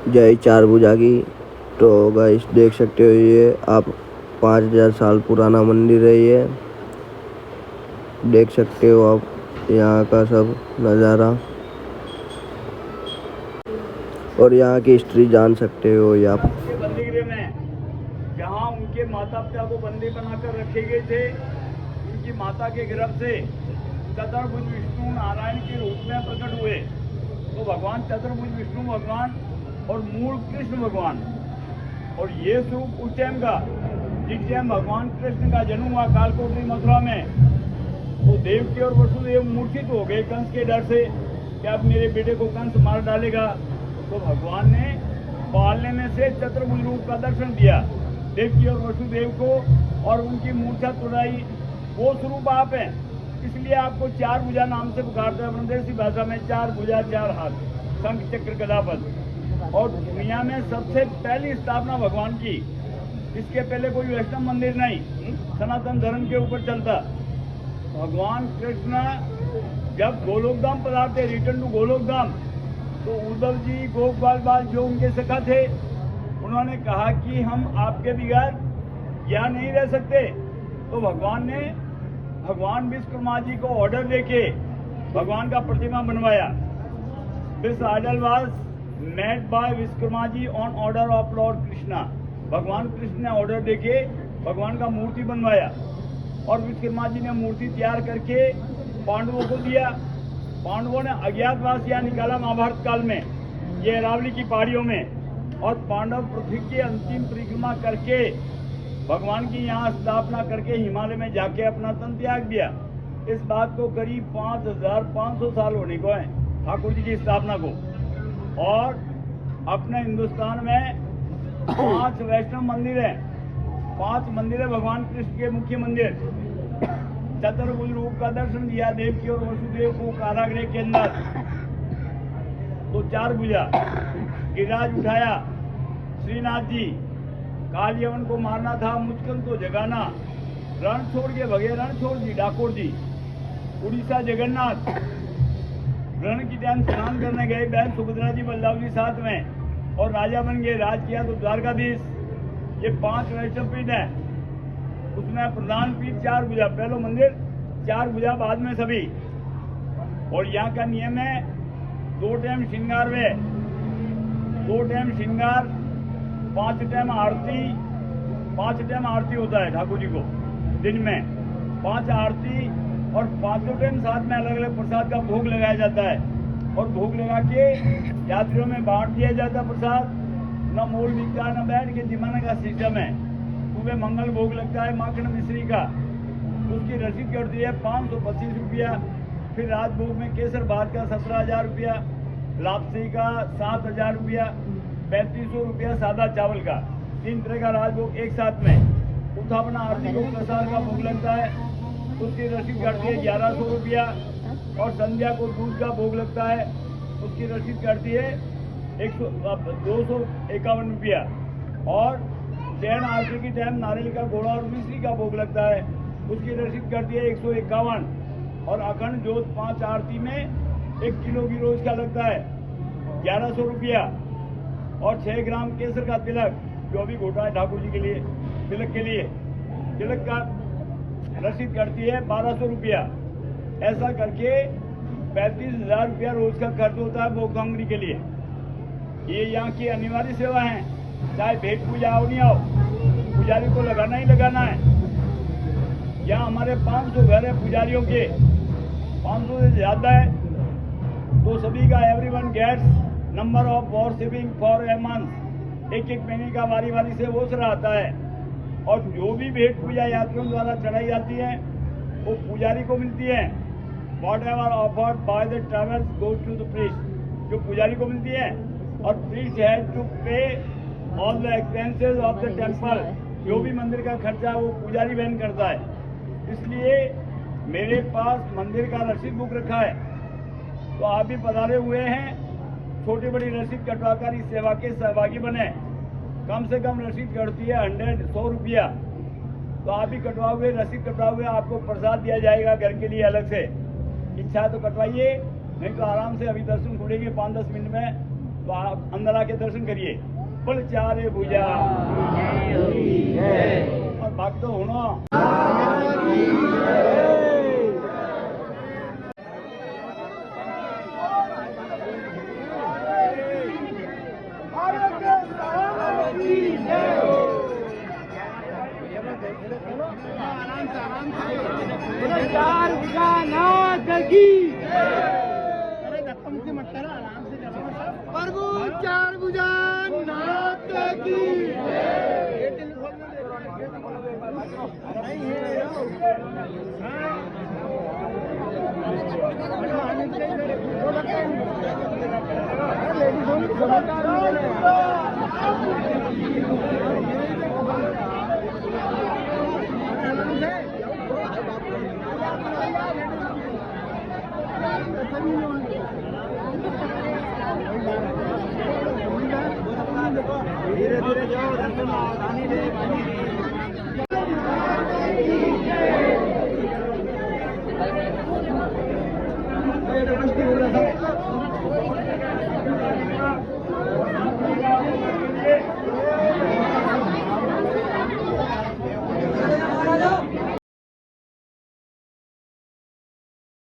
जय चार भुजा की। तो गाइस देख सकते हो ये आप 5000 साल पुराना मंदिर है ये। देख सकते हो आप यहाँ का सब नज़ारा और यहाँ की हिस्ट्री जान सकते हो ये आप। बंदीगृह में जहाँ उनके माता पिता को बंदी बनाकर रखे गए थे, उनकी माता के गर्भ से चतुर्भुज विष्णु नारायण के रूप में प्रकट हुए। तो भगवान चतुर्भुज विष्णु भगवान और मूल कृष्ण भगवान, और ये स्वरूप उस टाइम का जिस टाइम भगवान कृष्ण का जन्म हुआ कालकोटरी मथुरा में, तो देवकी और वसुदेव मूर्छित हो गए कंस के डर से कि अब मेरे बेटे को कंस मार डालेगा। तो भगवान ने पालने में से चतुर्भुज रूप का दर्शन दिया देवकी और वसुदेव को, और उनकी मूर्छा तुड़ाई। वो स्वरूप आप हैं, इसलिए आपको चार भुजा नाम से पुकारते हैं। ब्रह्मदेशी भाषा में चार भुजा चार हाथ, शंख चक्र गदा पद्म। और दुनिया में सबसे पहली स्थापना भगवान की, इसके पहले कोई वैष्णव मंदिर नहीं, सनातन धर्म के ऊपर चलता। भगवान कृष्ण जब गोलोकधाम पधारते, रिटर्न टू गोलोकधाम, तो उद्धव जी गोपाल बाल जो उनके सखा थे, उन्होंने कहा कि हम आपके बगैर यहाँ नहीं रह सकते। तो भगवान विश्वकर्मा जी को ऑर्डर देके भगवान का प्रतिमा बनवाया। This idol was made by Vishwakarma ji on order of lord Krishna. भगवान कृष्ण ने ऑर्डर देके भगवान का मूर्ति बनवाया, और विश्वकर्मा जी ने मूर्ति तैयार करके पांडवों को दिया। पांडवों ने अज्ञातवास यहाँ निकाला महाभारत काल में, ये अरावली की पहाड़ियों में, और पांडव पृथ्वी की अंतिम परिक्रमा करके भगवान की यहाँ स्थापना करके हिमालय में जाके अपना तन त्याग दिया। इस बात को करीब 5500 साल होने को है ठाकुर जी की स्थापना को। और अपने हिंदुस्तान में 5 वैष्णव मंदिर है, 5 मंदिर है भगवान कृष्ण के मुख्य मंदिर। चतुर्भुज रूप का दर्शन दिया देवकी और वसुदेव को कारागृह के अंदर। तो चार भुजा गिरिराज उठाया श्रीनाथ जी, काल यवन को मारना था, मुचकन को जगाना, रण छोड़ के भगे रणछोड़ जी डाकोर जी, उड़ीसा जगन्नाथ। रण की टाइम स्नान करने गए बहन सुभद्रा जी बलदाव जी साथ में, और राजा बन गए, राज किया तो द्वारकाधीश। ये 5 वैष्णव पीठ है, उसमें प्रधान पीठ चार भुजा, पहलो मंदिर चार भुजा, बाद में सभी। और यहाँ का नियम है 2 टाइम श्रृंगार वे, 2 टाइम श्रृंगार, 5 टाइम आरती। 5 टाइम आरती होता है ठाकुर जी को दिन में, 5 आरती, और 5 टाइम साथ में अलग अलग प्रसाद का भोग लगाया जाता है। और भोग लगा के यात्रियों में बांट दिया जाता प्रसाद। न मोल बिकता है, न बैठ के जिमाने का सिस्टम है। सुबह मंगल भोग लगता है माखन मिश्री का, उसकी रसीद कटती है 525 रुपया। फिर रात भोग में केसर भात का 17,000 रुपया, लापसी का 7,000 रुपया, 3500 रुपया सादा चावल का। 3 तरह का राजभोग एक साथ में। उत्थापना आरती को प्रसाद का भोग लगता है, उसकी रसीद कटती है 1100 रुपया। और संध्या को दूध का भोग लगता है, उसकी रसीद कटती है 251 रुपया। और जैन आरती की टाइम नारियल का घोड़ा और मिश्री का भोग लगता है, उसकी रसीद करती है 151। और अखंड जोत 5 आरती में 1 किलो की रोज का लगता है 1100 रुपया। और 6 ग्राम केसर का तिलक जो भी घोटा है ठाकुर जी के लिए, तिलक के लिए, तिलक का रसीद करती है 1200 रुपया। ऐसा करके 35,000 रुपया रोज का खर्च होता है भोग सामग्री के लिए। ये यहाँ की अनिवार्य सेवा है, चाहे भेंट पूजा आओ नहीं आओ, पुजारी को लगाना ही लगाना है। यहाँ हमारे 500 घर है पुजारियों के, 500 से ज्यादा है। तो सभी का everyone gets number of worshipping for a month, एक महीने का वारी वारी से वो सरा आता है। और जो भी भेंट पूजा यात्रियों द्वारा चढ़ाई जाती है वो पुजारी को मिलती है। Whatever offered by the travellers goes to the priest, जो पुजारी को मिलती है। और priest has to pay all the expenses of the temple, जो भी मंदिर का खर्चा वो पुजारी वहन करता है। इसलिए मेरे पास मंदिर का रसीद बुक रखा है, तो आप भी पधारे हुए हैं, छोटी बड़ी रसीद कटवाकर इस सेवा के सहभागी बने। कम से कम रसीद कटती है 100 रुपया, तो आप भी कटवा हुए, रसीद कटवा हुए, आपको प्रसाद दिया जाएगा घर के लिए अलग से। इच्छा है तो कटवाइए, नहीं तो आराम से अभी दर्शन खुलेंगे 5-10 मिनट में, तो आप अंदर आके दर्शन करिए। बोल चारे भुजा और भक्त होना। चार भुजानाथ की प्रभु चार भुजानाथ की धीरे धीरे जाओ,